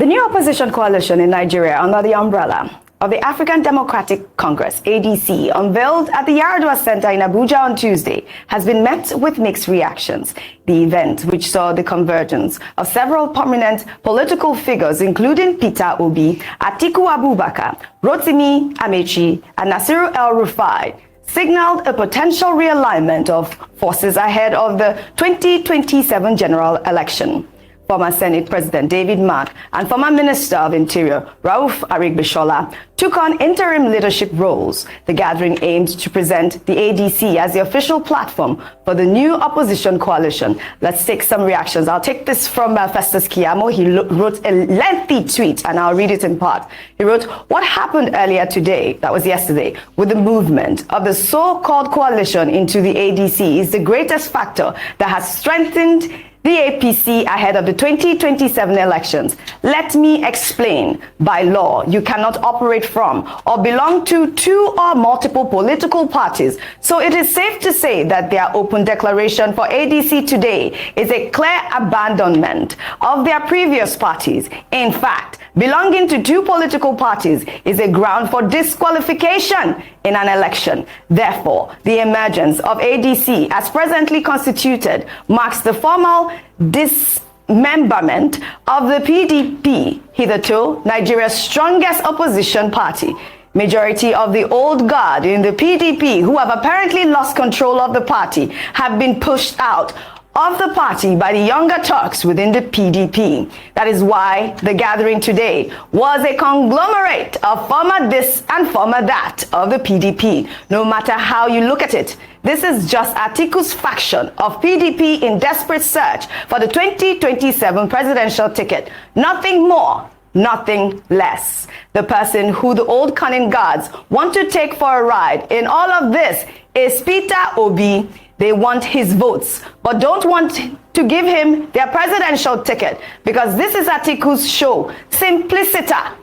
The new opposition coalition in Nigeria under the umbrella of the African Democratic Congress, ADC, unveiled at the Yaradua Center in Abuja on Tuesday, has been met with mixed reactions. The event, which saw the convergence of several prominent political figures, including Peter Obi, Atiku Abubakar, Rotimi Amechi, and Nasiru El-Rufai, signaled a potential realignment of forces ahead of the 2027 general election. Former Senate President David Mark and former Minister of Interior Rauf Aregbesola took on interim leadership roles. The gathering aimed to present the ADC as the official platform for the new opposition coalition. Let's take some reactions. I'll take this from Festus Keyamo. He wrote a lengthy tweet, and I'll read it in part. He wrote, "What happened earlier today, that was yesterday, with the movement of the so-called coalition into the ADC is the greatest factor that has strengthened the APC ahead of the 2027 elections. Let me explain. By law, you cannot operate from or belong to two or multiple political parties. So it is safe to say that their open declaration for ADC today is a clear abandonment of their previous parties. In fact, belonging to two political parties is a ground for disqualification in an election. Therefore, the emergence of ADC as presently constituted marks the formal dismemberment of the PDP, hitherto Nigeria's strongest opposition party. Majority of the old guard in the PDP, who have apparently lost control of the party, have been pushed out of the party by the younger Turks within the PDP. That is why the gathering today was a conglomerate of former this and former that of the PDP. No matter how you look at it, this is just Atiku's faction of PDP in desperate search for the 2027 presidential ticket. Nothing more, nothing less. The person who the old cunning guards want to take for a ride in all of this is Peter Obi. They want his votes, but don't want to give him their presidential ticket because this is Atiku's show, Simplicita.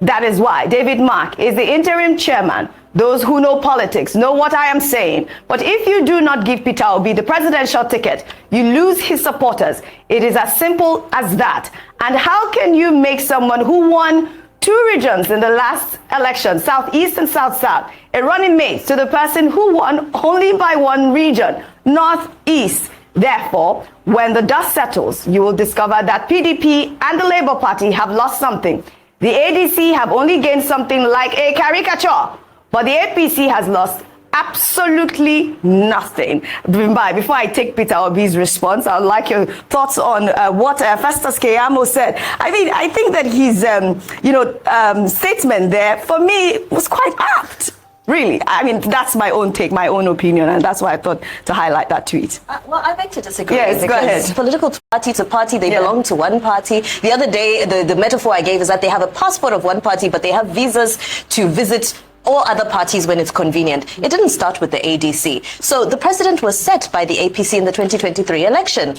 That is why David Mark is the interim chairman. Those who know politics know what I am saying. But if you do not give Peter Obi the presidential ticket, you lose his supporters. It is as simple as that. And how can you make someone who won two regions in the last election, Southeast and South-South, a running mate to the person who won only by one region, Northeast? Therefore, when the dust settles, you will discover that PDP and the Labour Party have lost something. The ADC have only gained something like a caricature, but the APC has lost absolutely nothing. Before I take Peter Obi's response, I'd like your thoughts on what Festus Keyamo said. I mean, I think that his, statement there, for me, was quite apt. Really, I mean, that's my own take, my own opinion, and that's why I thought to highlight that tweet. Well, I beg to disagree. Yes, go ahead. Political party to party, they belong to one party. The other day, the metaphor I gave is that they have a passport of one party, but they have visas to visit all other parties when it's convenient. It didn't start with the ADC. So the president was set by the APC in the 2023 election.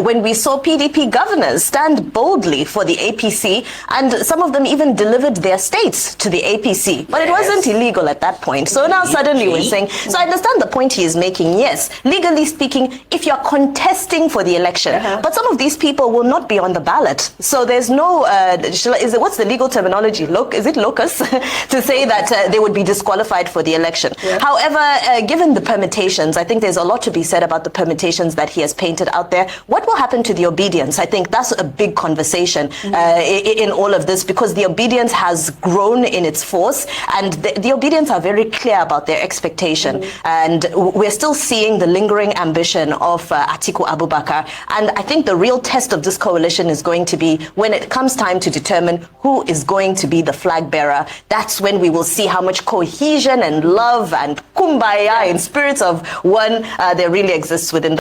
When we saw PDP governors stand boldly for the APC, and some of them even delivered their states to the APC. But it wasn't illegal at that point. So now suddenly we're saying, so I understand the point he is making. Yes, legally speaking, if you're contesting for the election, but some of these people will not be on the ballot. So there's no, what's the legal terminology? Is it locus? To say that they would be disqualified for the election. However, given the permutations, I think there's a lot to be said about the permutations that he has painted out there. What will happen to the obedience? I think that's a big conversation in all of this, because the obedience has grown in its force, and the obedience are very clear about their expectation. And we're still seeing the lingering ambition of Atiku Abubakar. And I think the real test of this coalition is going to be when it comes time to determine who is going to be the flag bearer. That's when we will see how much cohesion and love and kumbaya in spirits of one there really exists within the